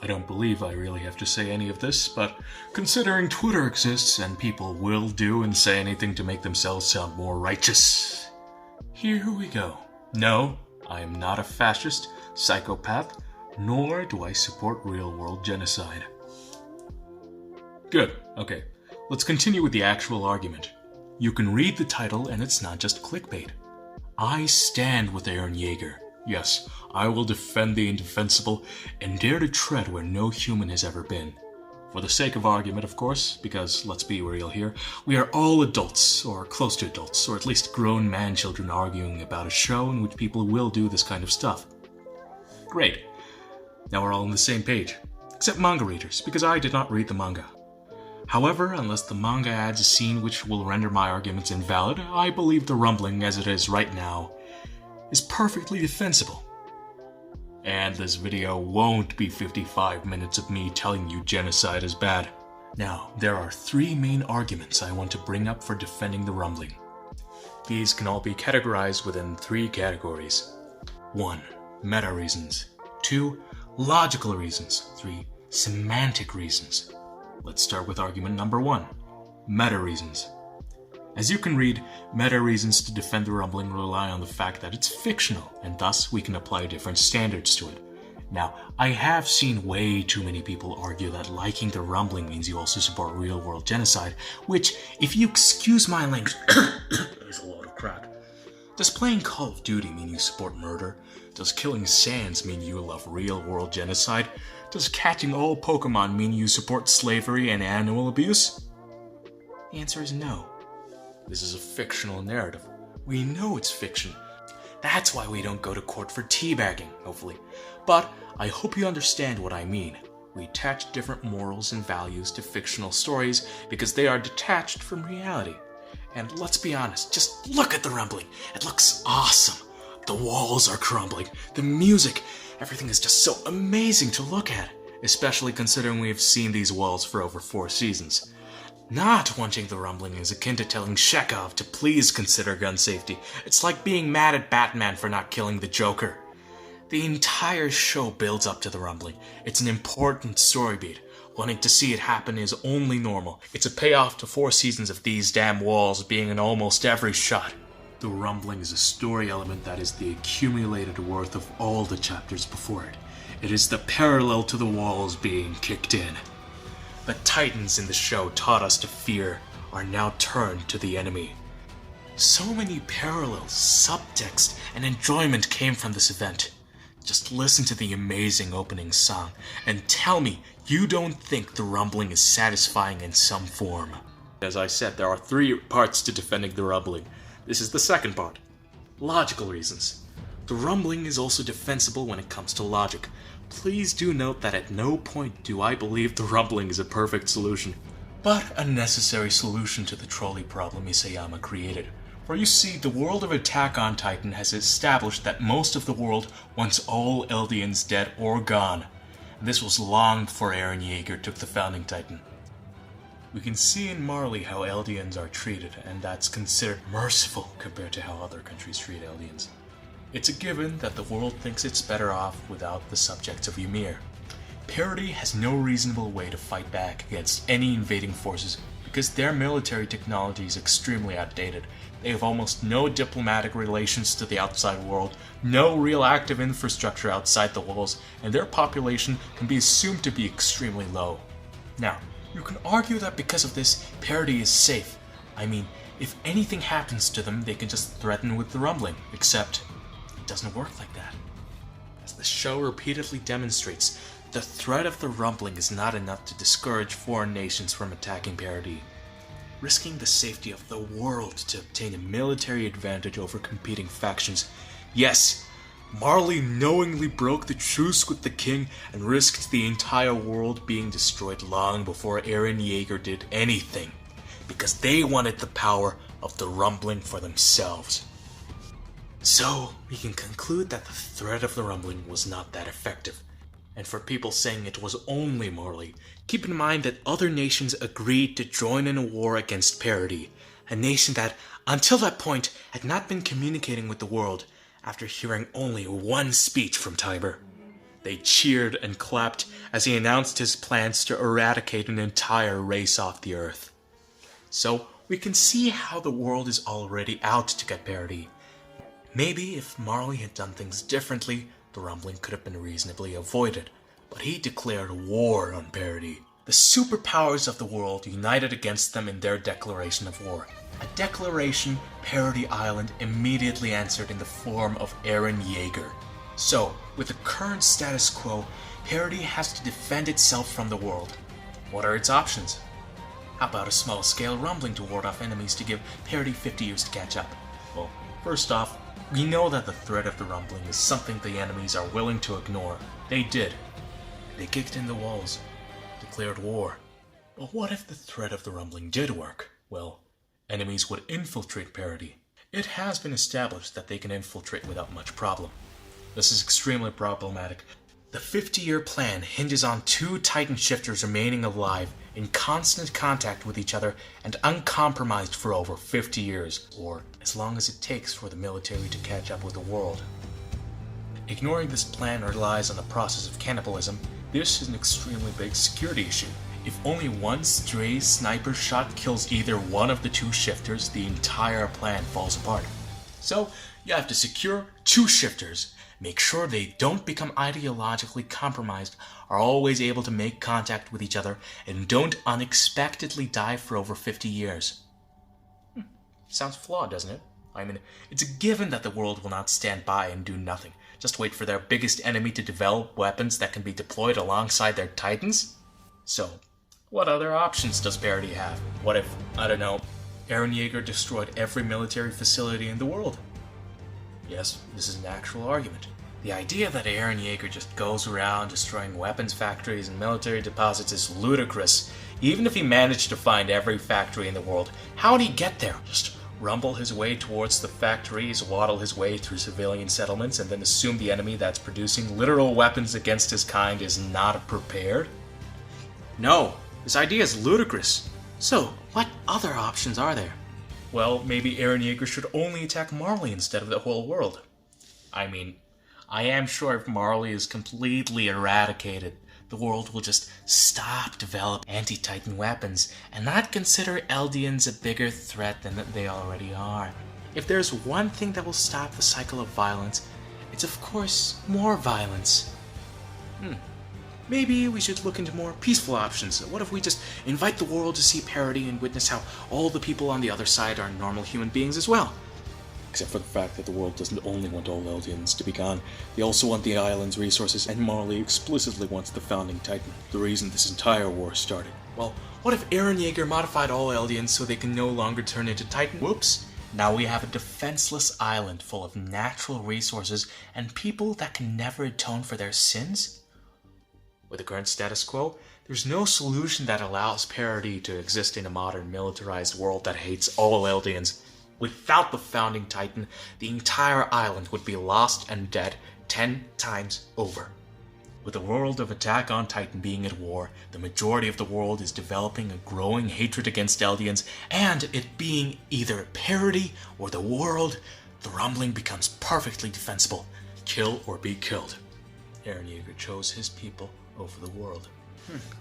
I don't believe I really have to say any of this, but considering Twitter exists and people will do and say anything to make themselves sound more righteous, here we go. No, I am not a fascist, psychopath, nor do I support real-world genocide. Good, okay. Let's continue with the actual argument. You can read the title and it's not just clickbait. I stand with Eren Yeager. Yes, I will defend the indefensible and dare to tread where no human has ever been. For the sake of argument, of course, because let's be real here, we are all adults, or close to adults, or at least grown man-children arguing about a show in which people will do this kind of stuff. Great. Now we're all on the same page. Except manga readers, because I did not read the manga. However, unless the manga adds a scene which will render my arguments invalid, I believe the rumbling as it is right now is perfectly defensible. And this video won't be 55 minutes of me telling you genocide is bad. Now, there are 3 main arguments I want to bring up for defending the rumbling. These can all be categorized within 3 categories. 1. Meta reasons. 2. Logical reasons. 3. Semantic reasons. Let's start with argument number 1. Meta reasons. As you can read, meta reasons to defend the rumbling rely on the fact that it's fictional, and thus we can apply different standards to it. Now, I have seen way too many people argue that liking the rumbling means you also support real-world genocide, which, if you excuse my language, is a load of crap. Does playing Call of Duty mean you support murder? Does killing Sans mean you love real-world genocide? Does catching all Pokemon mean you support slavery and animal abuse? The answer is no. This is a fictional narrative. We know it's fiction. That's why we don't go to court for teabagging, hopefully. But I hope you understand what I mean. We attach different morals and values to fictional stories because they are detached from reality. And let's be honest, just look at the rumbling. It looks awesome. The walls are crumbling. The music, everything is just so amazing to look at. Especially considering we've seen these walls for over 4 seasons. Not wanting the rumbling is akin to telling Chekhov to please consider gun safety. It's like being mad at Batman for not killing the Joker. The entire show builds up to the rumbling. It's an important story beat. Wanting to see it happen is only normal. It's a payoff to 4 seasons of these damn walls being in almost every shot. The rumbling is a story element that is the accumulated worth of all the chapters before it. It is the parallel to the walls being kicked in. The titans in the show taught us to fear are now turned to the enemy. So many parallels, subtext, and enjoyment came from this event. Just listen to the amazing opening song and tell me you don't think the rumbling is satisfying in some form. As I said, there are 3 parts to defending the rumbling. This is the second part. Logical reasons. The rumbling is also defensible when it comes to logic. Please do note that at no point do I believe the rumbling is a perfect solution, but a necessary solution to the trolley problem Isayama created. For you see, the world of Attack on Titan has established that most of the world wants all Eldians dead or gone. And this was long before Eren Yeager took the Founding Titan. We can see in Marley how Eldians are treated, and that's considered merciful compared to how other countries treat Eldians. It's a given that the world thinks it's better off without the subjects of Ymir. Parity has no reasonable way to fight back against any invading forces because their military technology is extremely outdated. They have almost no diplomatic relations to the outside world, no real active infrastructure outside the walls, and their population can be assumed to be extremely low. Now, you can argue that because of this, parity is safe. I mean, if anything happens to them, they can just threaten with the rumbling, except it doesn't work like that. As the show repeatedly demonstrates, the threat of the rumbling is not enough to discourage foreign nations from attacking parity. Risking the safety of the world to obtain a military advantage over competing factions. Yes, Marley knowingly broke the truce with the king and risked the entire world being destroyed long before Eren Yeager did anything, because they wanted the power of the rumbling for themselves. So, we can conclude that the threat of the rumbling was not that effective. And for people saying it was only Marley, keep in mind that other nations agreed to join in a war against parity, a nation that, until that point, had not been communicating with the world after hearing only one speech from Tiber. They cheered and clapped as he announced his plans to eradicate an entire race off the Earth. So, we can see how the world is already out to get Parody. Maybe if Marley had done things differently, the rumbling could have been reasonably avoided. But he declared war on Parody. The superpowers of the world united against them in their declaration of war. A declaration Parody Island immediately answered in the form of Eren Yeager. So, with the current status quo, Parody has to defend itself from the world. What are its options? How about a small-scale rumbling to ward off enemies to give Parody 50 years to catch up? Well, first off, we know that the threat of the rumbling is something the enemies are willing to ignore. They did. They kicked in the walls, declared war. But what if the threat of the rumbling did work? Well, enemies would infiltrate Parody. It has been established that they can infiltrate without much problem. This is extremely problematic. The 50-year plan hinges on 2 Titan shifters remaining alive, in constant contact with each other, and uncompromised for over 50 years, or as long as it takes for the military to catch up with the world. Ignoring this plan relies on the process of cannibalism. This is an extremely big security issue. If only one stray sniper shot kills either one of the 2 shifters, the entire plan falls apart. So, you have to secure 2 shifters. Make sure they don't become ideologically compromised, are always able to make contact with each other, and don't unexpectedly die for over 50 years. Sounds flawed, doesn't it? I mean, it's a given that the world will not stand by and do nothing. Just wait for their biggest enemy to develop weapons that can be deployed alongside their titans? So, what other options does Parody have? What if, I don't know, Eren Yeager destroyed every military facility in the world? Yes, this is an actual argument. The idea that Eren Yeager just goes around destroying weapons factories and military deposits is ludicrous. Even if he managed to find every factory in the world, how would he get there? Just rumble his way towards the factories, waddle his way through civilian settlements, and then assume the enemy that's producing literal weapons against his kind is not prepared? No, this idea is ludicrous. So, what other options are there? Well, maybe Eren Yeager should only attack Marley instead of the whole world. I mean, I am sure if Marley is completely eradicated, the world will just stop developing anti-Titan weapons and not consider Eldians a bigger threat than they already are. If there's one thing that will stop the cycle of violence, it's of course more violence. Maybe we should look into more peaceful options. What if we just invite the world to see Parody and witness how all the people on the other side are normal human beings as well? Except for the fact that the world doesn't only want all Eldians to be gone, they also want the island's resources, and Marley explicitly wants the founding Titan, the reason this entire war started. Well, what if Eren Yeager modified all Eldians so they can no longer turn into Titan? Whoops! Now we have a defenseless island full of natural resources and people that can never atone for their sins? With the current status quo, there's no solution that allows Parody to exist in a modern militarized world that hates all Eldians. Without the founding Titan, the entire island would be lost and dead 10 times over. With the world of Attack on Titan being at war, the majority of the world is developing a growing hatred against Eldians, and it being either Parody or the world, the rumbling becomes perfectly defensible. Kill or be killed. Eren Yeager chose his people over the world.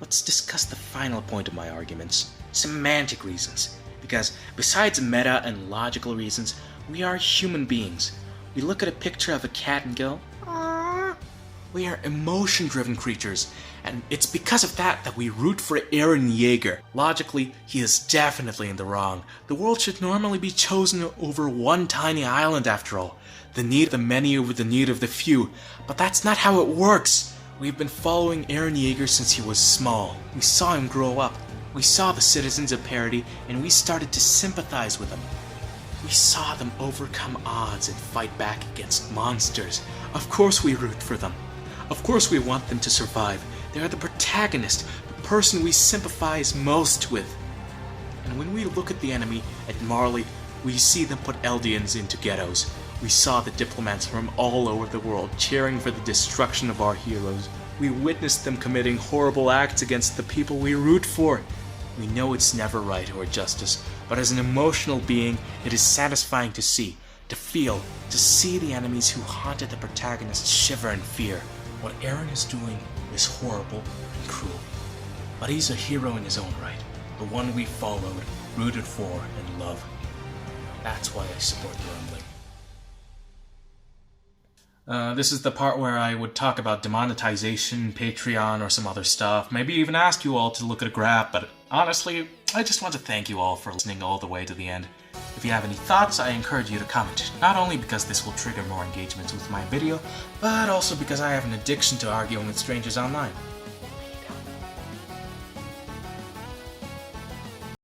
Let's discuss the final point of my arguments, semantic reasons. Because besides meta and logical reasons, we are human beings. We look at a picture of a cat and go, "Aww." We are emotion-driven creatures, and it's because of that that we root for Eren Yeager. Logically, he is definitely in the wrong. The world should normally be chosen over one tiny island after all. The need of the many over the need of the few. But that's not how it works. We've been following Eren Yeager since he was small. We saw him grow up. We saw the citizens of Parody, and we started to sympathize with them. We saw them overcome odds and fight back against monsters. Of course we root for them. Of course we want them to survive. They are the protagonist, the person we sympathize most with. And when we look at the enemy, at Marley, we see them put Eldians into ghettos. We saw the diplomats from all over the world cheering for the destruction of our heroes. We witnessed them committing horrible acts against the people we root for. We know it's never right or justice, but as an emotional being, it is satisfying to see, to feel, to see the enemies who haunted the protagonist shiver in fear. What Eren is doing is horrible and cruel. But he's a hero in his own right. The one we followed, rooted for, and love. That's why I support the Rumbling. This is the part where I would talk about demonetization, Patreon, or some other stuff. Maybe even ask you all to look at a graph, but honestly, I just want to thank you all for listening all the way to the end. If you have any thoughts, I encourage you to comment. Not only because this will trigger more engagements with my video, but also because I have an addiction to arguing with strangers online.